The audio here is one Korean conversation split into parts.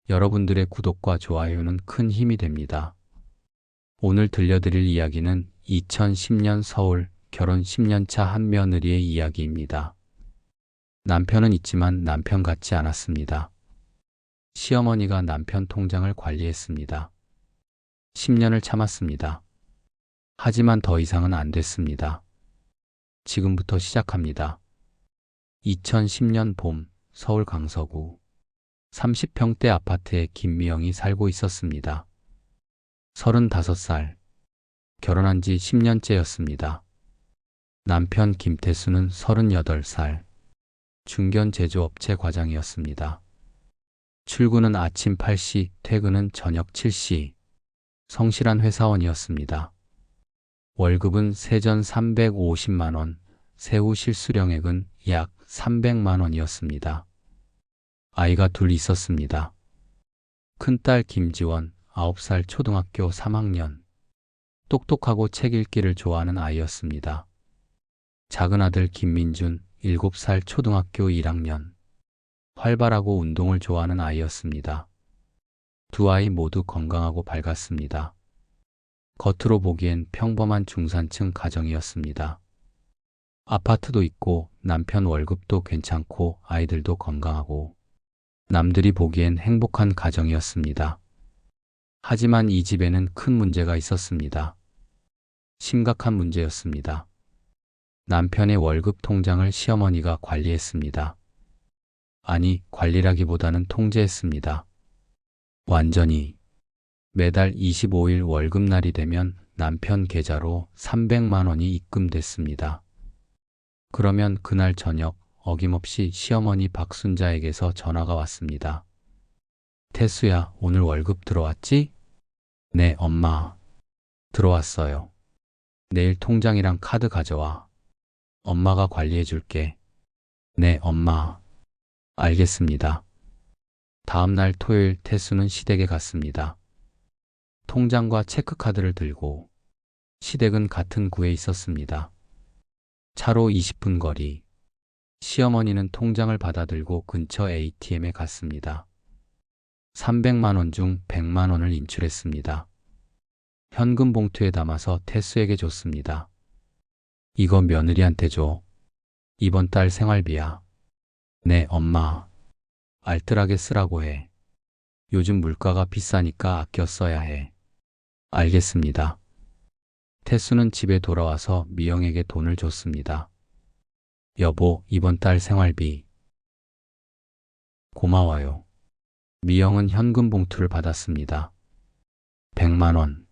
여러분들의 구독과 좋아요는 큰 힘이 됩니다. 오늘 들려드릴 이야기는 2010년 서울 결혼 10년차 한 며느리의 이야기입니다. 남편은 있지만 남편 같지 않았습니다. 시어머니가 남편 통장을 관리했습니다. 10년을 참았습니다. 하지만 더 이상은 안 됐습니다. 지금부터 시작합니다. 2010년 봄, 서울 강서구 30평대 아파트에 김미영이 살고 있었습니다. 35살, 결혼한 지 10년째였습니다. 남편 김태수는 38살, 중견 제조업체 과장이었습니다. 출근은 아침 8시, 퇴근은 저녁 7시, 성실한 회사원이었습니다. 월급은 세전 350만 원, 세후 실수령액은 약 300만 원이었습니다. 아이가 둘 있었습니다. 큰딸 김지원, 9살 초등학교 3학년. 똑똑하고 책 읽기를 좋아하는 아이였습니다. 작은 아들 김민준, 7살 초등학교 1학년. 활발하고 운동을 좋아하는 아이였습니다. 두 아이 모두 건강하고 밝았습니다. 겉으로 보기엔 평범한 중산층 가정이었습니다. 아파트도 있고 남편 월급도 괜찮고 아이들도 건강하고 남들이 보기엔 행복한 가정이었습니다. 하지만 이 집에는 큰 문제가 있었습니다. 심각한 문제였습니다. 남편의 월급 통장을 시어머니가 관리했습니다. 아니, 관리라기보다는 통제했습니다. 완전히. 매달 25일 월급날이 되면 남편 계좌로 300만 원이 입금됐습니다. 그러면 그날 저녁 어김없이 시어머니 박순자에게서 전화가 왔습니다. 태수야, 오늘 월급 들어왔지? 네, 엄마. 들어왔어요. 내일 통장이랑 카드 가져와. 엄마가 관리해 줄게. 네, 엄마. 알겠습니다. 다음 날 토요일 태수는 시댁에 갔습니다. 통장과 체크카드를 들고 시댁은 같은 구에 있었습니다. 차로 20분 거리. 시어머니는 통장을 받아들고 근처 ATM에 갔습니다. 300만 원 중 100만 원을 인출했습니다. 현금 봉투에 담아서 태수에게 줬습니다. 이거 며느리한테 줘. 이번 달 생활비야. 네, 엄마. 알뜰하게 쓰라고 해. 요즘 물가가 비싸니까 아껴 써야 해. 알겠습니다. 태수는 집에 돌아와서 미영에게 돈을 줬습니다. 여보, 이번 달 생활비. 고마워요. 미영은 현금 봉투를 받았습니다. 100만 원.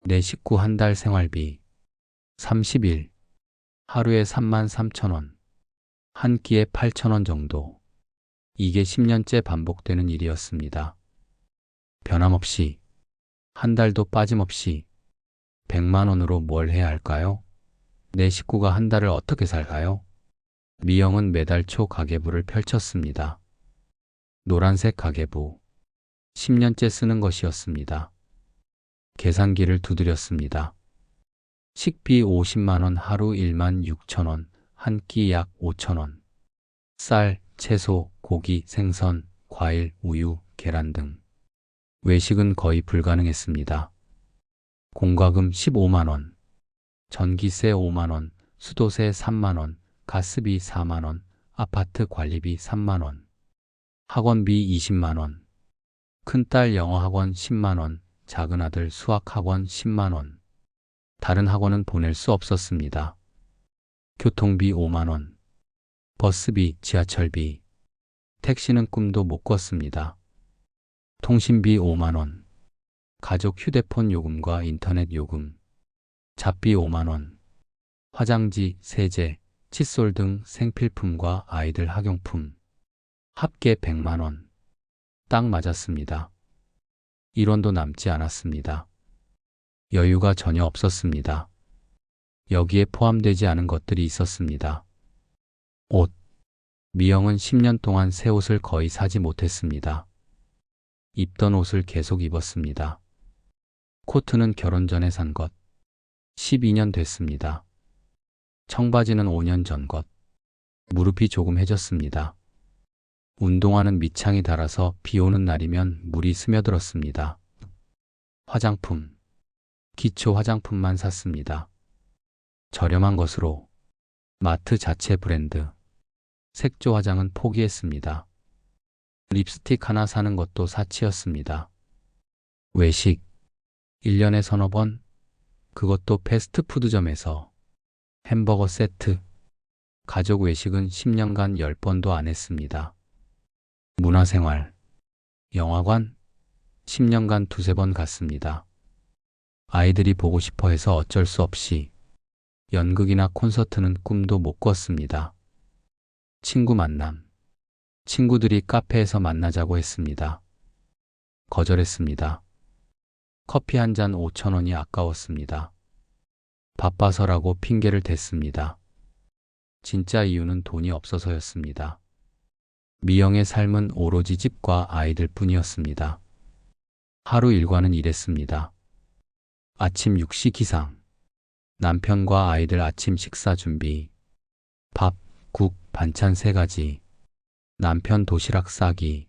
내 식구 한 달 생활비. 30일. 하루에 3만 3천 원. 한 끼에 8천 원 정도. 이게 10년째 반복되는 일이었습니다. 변함없이. 한 달도 빠짐없이. 100만 원으로 뭘 해야 할까요? 내 식구가 한 달을 어떻게 살까요? 미영은 매달 초 가계부를 펼쳤습니다. 노란색 가계부. 10년째 쓰는 것이었습니다. 계산기를 두드렸습니다. 식비 50만 원, 하루 1만 6천 원, 한 끼 약 5천 원. 쌀, 채소, 고기, 생선, 과일, 우유, 계란 등. 외식은 거의 불가능했습니다. 공과금 15만 원. 전기세 5만 원, 수도세 3만 원, 가스비 4만 원, 아파트 관리비 3만 원. 학원비 20만 원. 큰딸 영어학원 10만 원, 작은 아들 수학학원 10만 원. 다른 학원은 보낼 수 없었습니다. 교통비 5만 원. 버스비, 지하철비. 택시는 꿈도 못 꿨습니다. 통신비 5만 원. 가족 휴대폰 요금과 인터넷 요금. 잡비 5만 원. 화장지, 세제, 칫솔 등 생필품과 아이들 학용품. 합계 100만 원. 딱 맞았습니다. 1원도 남지 않았습니다. 여유가 전혀 없었습니다. 여기에 포함되지 않은 것들이 있었습니다. 옷. 미영은 10년 동안 새 옷을 거의 사지 못했습니다. 입던 옷을 계속 입었습니다. 코트는 결혼 전에 산 것. 12년 됐습니다. 청바지는 5년 전 것. 무릎이 조금 해졌습니다. 운동화는 밑창이 닳아서 비 오는 날이면 물이 스며들었습니다. 화장품, 기초 화장품만 샀습니다. 저렴한 것으로 마트 자체 브랜드, 색조 화장은 포기했습니다. 립스틱 하나 사는 것도 사치였습니다. 외식, 1년에 서너 번, 그것도 패스트푸드점에서 햄버거 세트, 가족 외식은 10년간 10번도 안 했습니다. 문화생활, 영화관, 10년간 두세 번 갔습니다. 아이들이 보고 싶어 해서 어쩔 수 없이 연극이나 콘서트는 꿈도 못 꿨습니다. 친구 만남, 친구들이 카페에서 만나자고 했습니다. 거절했습니다. 커피 한 잔 5,000원이 아까웠습니다. 바빠서라고 핑계를 댔습니다. 진짜 이유는 돈이 없어서였습니다. 미영의 삶은 오로지 집과 아이들 뿐이었습니다. 하루 일과는 이랬습니다. 아침 6시 기상, 남편과 아이들 아침 식사 준비, 밥, 국, 반찬 3가지, 남편 도시락 싸기,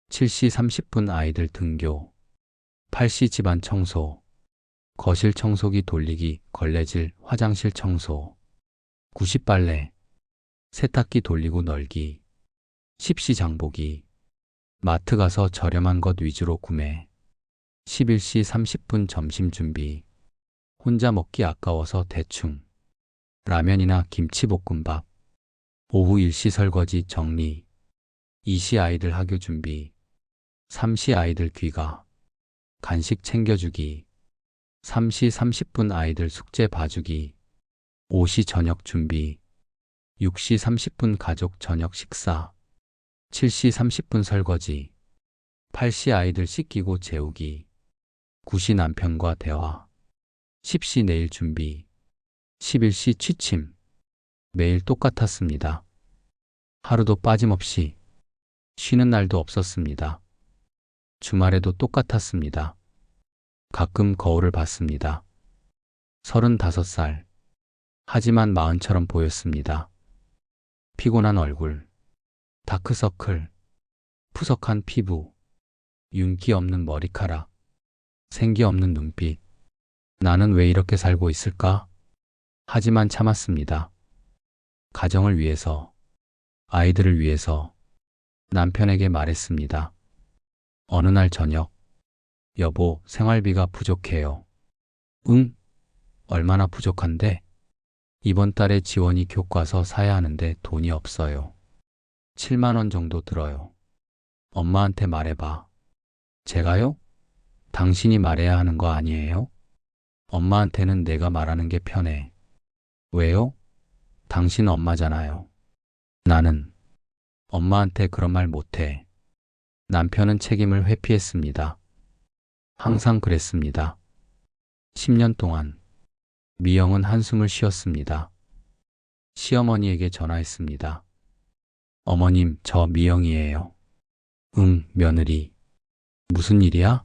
7시 30분 아이들 등교, 8시 집안 청소, 거실 청소기 돌리기, 걸레질, 화장실 청소, 9시 빨래, 세탁기 돌리고 널기, 10시 장보기, 마트 가서 저렴한 것 위주로 구매, 11시 30분 점심 준비, 혼자 먹기 아까워서 대충, 라면이나 김치볶음밥, 오후 1시 설거지 정리, 2시 아이들 학교 준비, 3시 아이들 귀가, 간식 챙겨주기, 3시 30분 아이들 숙제 봐주기, 5시 저녁 준비, 6시 30분 가족 저녁 식사, 7시 30분 설거지, 8시 아이들 씻기고 재우기, 9시 남편과 대화, 10시 내일 준비, 11시 취침. 매일 똑같았습니다. 하루도 빠짐없이 쉬는 날도 없었습니다. 주말에도 똑같았습니다. 가끔 거울을 봤습니다. 35살. 하지만 40처럼 보였습니다. 피곤한 얼굴, 다크서클, 푸석한 피부, 윤기 없는 머리카락, 생기 없는 눈빛. 나는 왜 이렇게 살고 있을까? 하지만 참았습니다. 가정을 위해서, 아이들을 위해서 남편에게 말했습니다. 어느 날 저녁, 여보, 생활비가 부족해요. 응? 얼마나 부족한데? 이번 달에 지원이 교과서 사야 하는데 돈이 없어요. 7만 원 정도 들어요. 엄마한테 말해봐. 제가요? 당신이 말해야 하는 거 아니에요? 엄마한테는 내가 말하는 게 편해. 왜요? 당신 엄마잖아요. 나는 엄마한테 그런 말 못해. 남편은 책임을 회피했습니다. 항상 그랬습니다. 10년 동안 미영은 한숨을 쉬었습니다. 시어머니에게 전화했습니다. 어머님, 저 미영이에요. 응, 며느리. 무슨 일이야?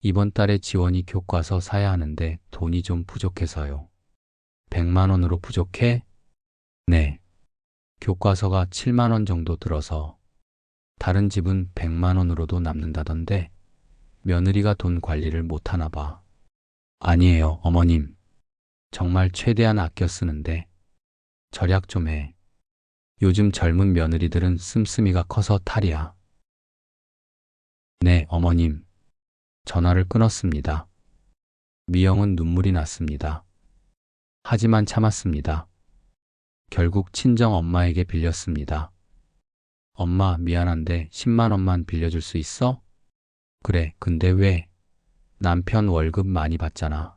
이번 달에 지원이 교과서 사야 하는데 돈이 좀 부족해서요. 100만 원으로 부족해? 네. 교과서가 7만 원 정도 들어서 다른 집은 100만 원으로도 남는다던데 며느리가 돈 관리를 못하나 봐. 아니에요, 어머님. 정말 최대한 아껴 쓰는데 절약 좀 해. 요즘 젊은 며느리들은 씀씀이가 커서 탈이야. 네, 어머님. 전화를 끊었습니다. 미영은 눈물이 났습니다. 하지만 참았습니다. 결국 친정 엄마에게 빌렸습니다. 엄마, 미안한데 10만 원만 빌려줄 수 있어? 그래, 근데 왜? 남편 월급 많이 받잖아.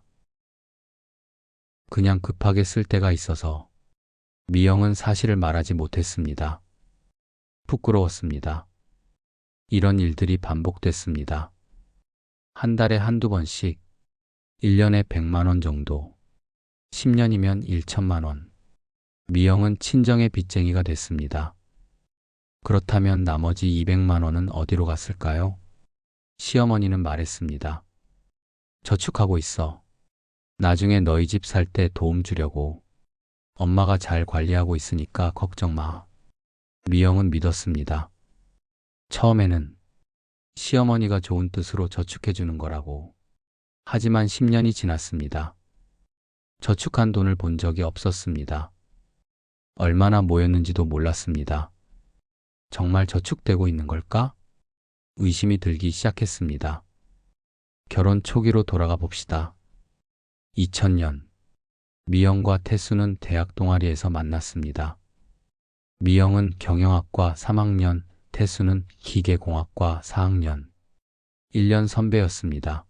그냥 급하게 쓸 때가 있어서. 미영은 사실을 말하지 못했습니다. 부끄러웠습니다. 이런 일들이 반복됐습니다. 한 달에 한두 번씩, 1년에 100만 원 정도, 10년이면 1천만 원. 미영은 친정의 빚쟁이가 됐습니다. 그렇다면 나머지 200만 원은 어디로 갔을까요? 시어머니는 말했습니다. 저축하고 있어. 나중에 너희 집 살 때 도움 주려고. 엄마가 잘 관리하고 있으니까 걱정 마. 미영은 믿었습니다. 처음에는 시어머니가 좋은 뜻으로 저축해 주는 거라고. 하지만 10년이 지났습니다. 저축한 돈을 본 적이 없었습니다. 얼마나 모였는지도 몰랐습니다. 정말 저축되고 있는 걸까? 의심이 들기 시작했습니다. 결혼 초기로 돌아가 봅시다. 2000년, 미영과 태수는 대학 동아리에서 만났습니다. 미영은 경영학과 3학년, 태수는 기계공학과 4학년. 1년 선배였습니다.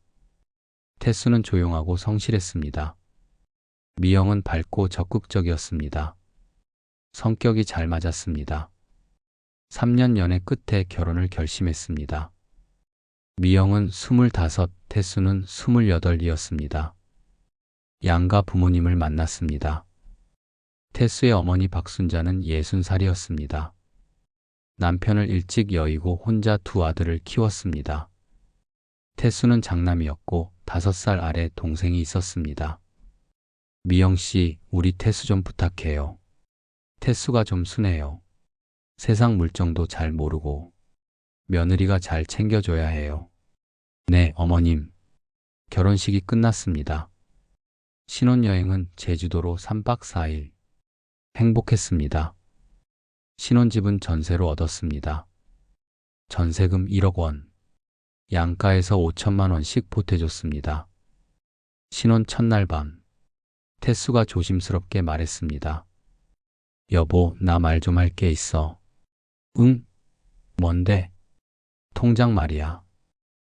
태수는 조용하고 성실했습니다. 미영은 밝고 적극적이었습니다. 성격이 잘 맞았습니다. 3년 연애 끝에 결혼을 결심했습니다. 미영은 25, 태수는 28이었습니다. 양가 부모님을 만났습니다. 태수의 어머니 박순자는 60살이었습니다. 남편을 일찍 여의고 혼자 두 아들을 키웠습니다. 태수는 장남이었고 5살 아래 동생이 있었습니다. 미영 씨, 우리 태수 좀 부탁해요. 태수가 좀 순해요. 세상 물정도 잘 모르고 며느리가 잘 챙겨줘야 해요. 네, 어머님. 결혼식이 끝났습니다. 신혼여행은 제주도로 3박 4일. 행복했습니다. 신혼집은 전세로 얻었습니다. 전세금 1억 원. 양가에서 5천만 원씩 보태줬습니다. 신혼 첫날 밤, 태수가 조심스럽게 말했습니다. 여보, 나 말 좀 할 게 있어. 응? 뭔데? 통장 말이야.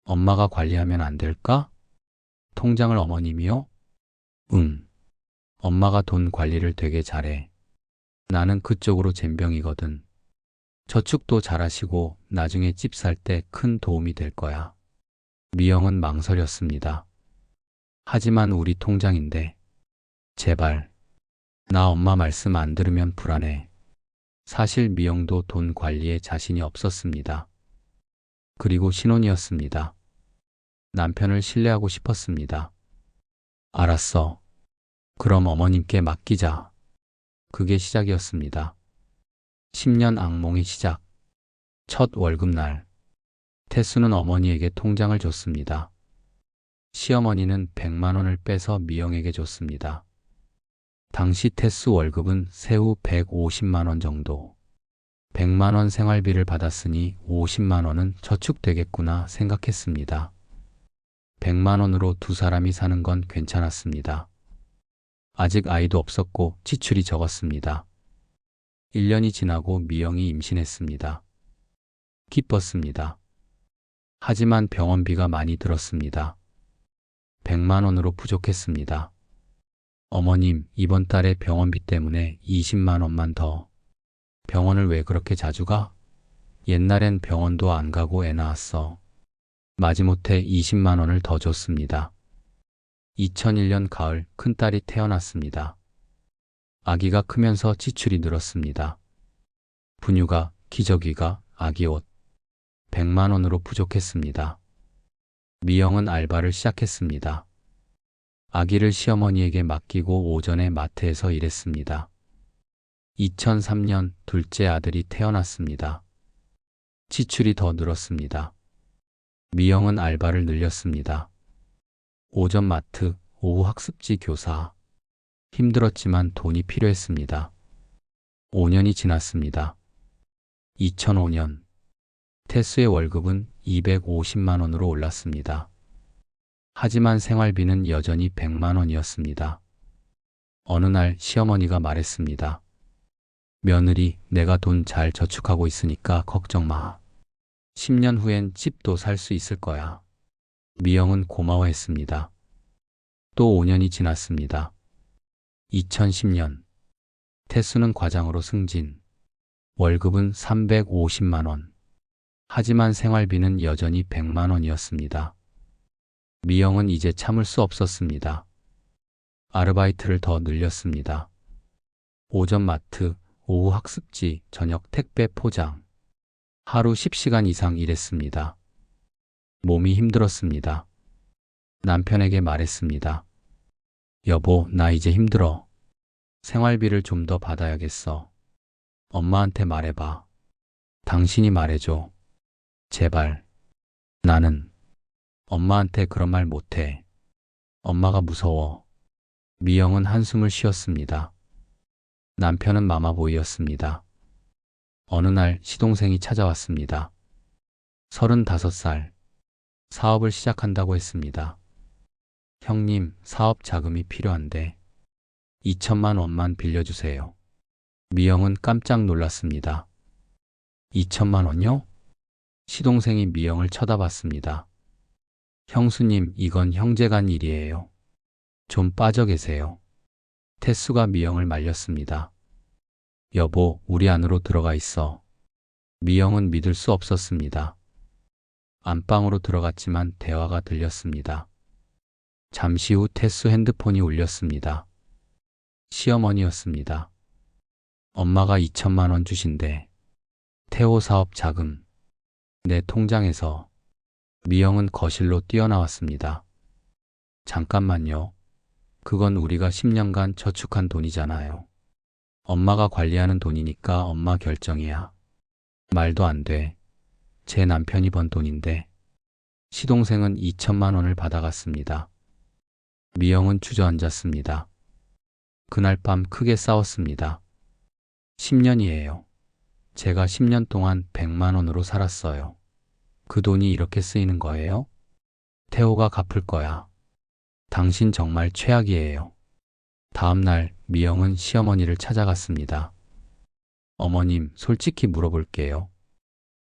엄마가 관리하면 안 될까? 통장을 어머님이요? 응. 엄마가 돈 관리를 되게 잘해. 나는 그쪽으로 젬병이거든. 저축도 잘하시고 나중에 집 살 때 큰 도움이 될 거야. 미영은 망설였습니다. 하지만 우리 통장인데. 제발. 나 엄마 말씀 안 들으면 불안해. 사실 미영도 돈 관리에 자신이 없었습니다. 그리고 신혼이었습니다. 남편을 신뢰하고 싶었습니다. 알았어. 그럼 어머님께 맡기자. 그게 시작이었습니다. 10년 악몽의 시작. 첫 월급날. 태수는 어머니에게 통장을 줬습니다. 시어머니는 100만 원을 빼서 미영에게 줬습니다. 당시 태수 월급은 세후 150만 원 정도. 100만 원 생활비를 받았으니 50만 원은 저축되겠구나 생각했습니다. 100만 원으로 두 사람이 사는 건 괜찮았습니다. 아직 아이도 없었고 지출이 적었습니다. 1년이 지나고 미영이 임신했습니다. 기뻤습니다. 하지만 병원비가 많이 들었습니다. 100만 원으로 부족했습니다. 어머님, 이번 달에 병원비 때문에 20만 원만 더. 병원을 왜 그렇게 자주 가? 옛날엔 병원도 안 가고 애 낳았어. 마지못해 20만 원을 더 줬습니다. 2001년 가을 큰딸이 태어났습니다. 아기가 크면서 지출이 늘었습니다. 분유가, 기저귀가, 아기 옷. 100만 원으로 부족했습니다. 미영은 알바를 시작했습니다. 아기를 시어머니에게 맡기고 오전에 마트에서 일했습니다. 2003년 둘째 아들이 태어났습니다. 지출이 더 늘었습니다. 미영은 알바를 늘렸습니다. 오전 마트, 오후 학습지 교사. 힘들었지만 돈이 필요했습니다. 5년이 지났습니다. 2005년 태수의 월급은 250만 원으로 올랐습니다. 하지만 생활비는 여전히 100만 원이었습니다. 어느 날 시어머니가 말했습니다. 며느리, 내가 돈 잘 저축하고 있으니까 걱정 마. 10년 후엔 집도 살 수 있을 거야. 미영은 고마워했습니다. 또 5년이 지났습니다. 2010년 태수는 과장으로 승진. 월급은 350만 원. 하지만 생활비는 여전히 100만 원이었습니다. 미영은 이제 참을 수 없었습니다. 아르바이트를 더 늘렸습니다. 오전 마트, 오후 학습지, 저녁 택배 포장. 하루 10시간 이상 일했습니다. 몸이 힘들었습니다. 남편에게 말했습니다. 여보, 나 이제 힘들어. 생활비를 좀 더 받아야겠어. 엄마한테 말해봐. 당신이 말해줘. 제발. 나는 엄마한테 그런 말 못해. 엄마가 무서워. 미영은 한숨을 쉬었습니다. 남편은 마마보이였습니다. 어느 날 시동생이 찾아왔습니다. 35살. 사업을 시작한다고 했습니다. 형님, 사업 자금이 필요한데 2천만 원만 빌려주세요. 미영은 깜짝 놀랐습니다. 2천만 원요? 시동생이 미영을 쳐다봤습니다. 형수님, 이건 형제간 일이에요. 좀 빠져 계세요. 태수가 미영을 말렸습니다. 여보, 우리 안으로 들어가 있어. 미영은 믿을 수 없었습니다. 안방으로 들어갔지만 대화가 들렸습니다. 잠시 후 태수 핸드폰이 울렸습니다. 시어머니였습니다. 엄마가 2천만 원 주신대. 태호 사업 자금. 내 통장에서. 미영은 거실로 뛰어나왔습니다. 잠깐만요. 그건 우리가 10년간 저축한 돈이잖아요. 엄마가 관리하는 돈이니까 엄마 결정이야. 말도 안 돼. 제 남편이 번 돈인데. 시동생은 2천만 원을 받아갔습니다. 미영은 주저앉았습니다. 그날 밤 크게 싸웠습니다. 10년이에요. 제가 10년 동안 100만 원으로 살았어요. 그 돈이 이렇게 쓰이는 거예요? 태호가 갚을 거야. 당신 정말 최악이에요. 다음 날 미영은 시어머니를 찾아갔습니다. 어머님, 솔직히 물어볼게요.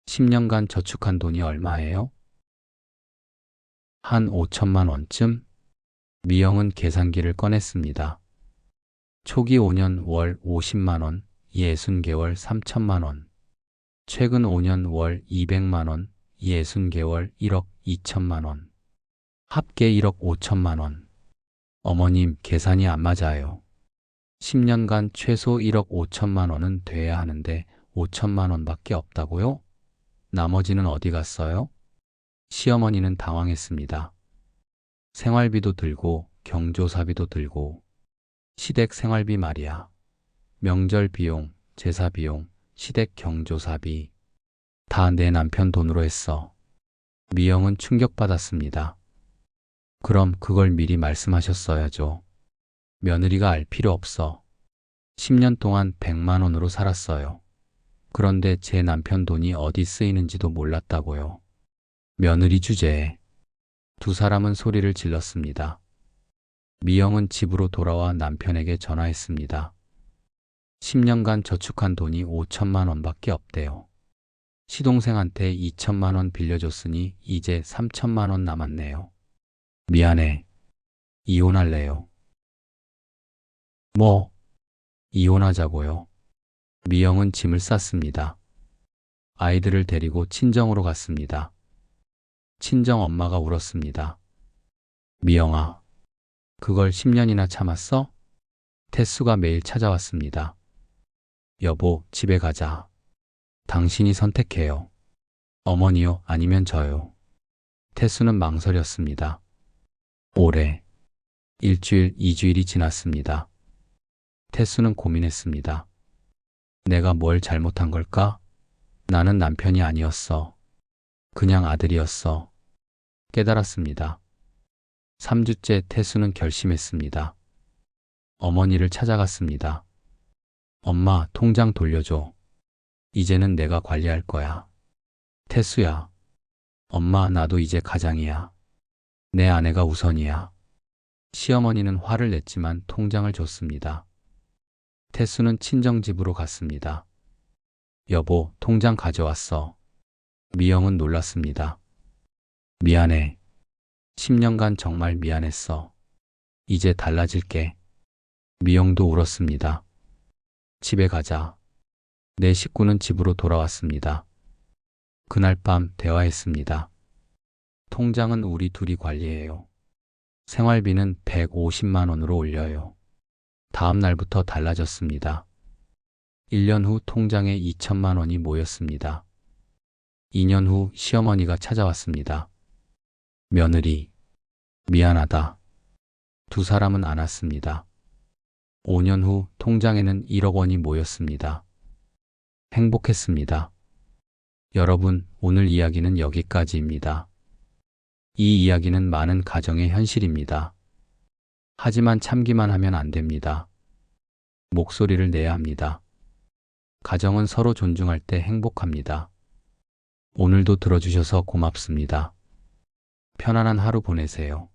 10년간 저축한 돈이 얼마예요? 한 5천만 원쯤? 미영은 계산기를 꺼냈습니다. 초기 5년 월 50만 원, 60개월 3천만 원. 최근 5년 월 200만 원, 60개월 1억 2천만 원. 합계 1억 5천만 원. 어머님, 계산이 안 맞아요. 10년간 최소 1억 5천만 원은 돼야 하는데 5천만 원밖에 없다고요? 나머지는 어디 갔어요? 시어머니는 당황했습니다. 생활비도 들고 경조사비도 들고 시댁 생활비 말이야. 명절 비용, 제사 비용, 시댁 경조사비 다 내 남편 돈으로 했어. 미영은 충격받았습니다. 그럼 그걸 미리 말씀하셨어야죠. 며느리가 알 필요 없어. 10년 동안 100만 원으로 살았어요. 그런데 제 남편 돈이 어디 쓰이는지도 몰랐다고요. 며느리 주제에 두 사람은 소리를 질렀습니다. 미영은 집으로 돌아와 남편에게 전화했습니다. 10년간 저축한 돈이 5천만 원밖에 없대요. 시동생한테 2천만 원 빌려줬으니 이제 3천만 원 남았네요. 미안해. 이혼할래요. 뭐? 이혼하자고요. 미영은 짐을 쌌습니다. 아이들을 데리고 친정으로 갔습니다. 친정 엄마가 울었습니다. 미영아, 그걸 10년이나 참았어? 태수가 매일 찾아왔습니다. 여보, 집에 가자. 당신이 선택해요. 어머니요, 아니면 저요. 태수는 망설였습니다. 오래. 일주일, 2주일이 지났습니다. 태수는 고민했습니다. 내가 뭘 잘못한 걸까? 나는 남편이 아니었어. 그냥 아들이었어. 깨달았습니다. 3주째 태수는 결심했습니다. 어머니를 찾아갔습니다. 엄마, 통장 돌려줘. 이제는 내가 관리할 거야. 태수야. 엄마, 나도 이제 가장이야. 내 아내가 우선이야. 시어머니는 화를 냈지만 통장을 줬습니다. 태수는 친정집으로 갔습니다. 여보, 통장 가져왔어. 미영은 놀랐습니다. 미안해. 10년간 정말 미안했어. 이제 달라질게. 미영도 울었습니다. 집에 가자. 내 식구는 집으로 돌아왔습니다. 그날 밤 대화했습니다. 통장은 우리 둘이 관리해요. 생활비는 150만 원으로 올려요. 다음 날부터 달라졌습니다. 1년 후 통장에 2천만 원이 모였습니다. 2년 후 시어머니가 찾아왔습니다. 며느리, 미안하다. 두 사람은 안았습니다. 5년 후 통장에는 1억 원이 모였습니다. 행복했습니다. 여러분, 오늘 이야기는 여기까지입니다. 이 이야기는 많은 가정의 현실입니다. 하지만 참기만 하면 안 됩니다. 목소리를 내야 합니다. 가정은 서로 존중할 때 행복합니다. 오늘도 들어주셔서 고맙습니다. 편안한 하루 보내세요.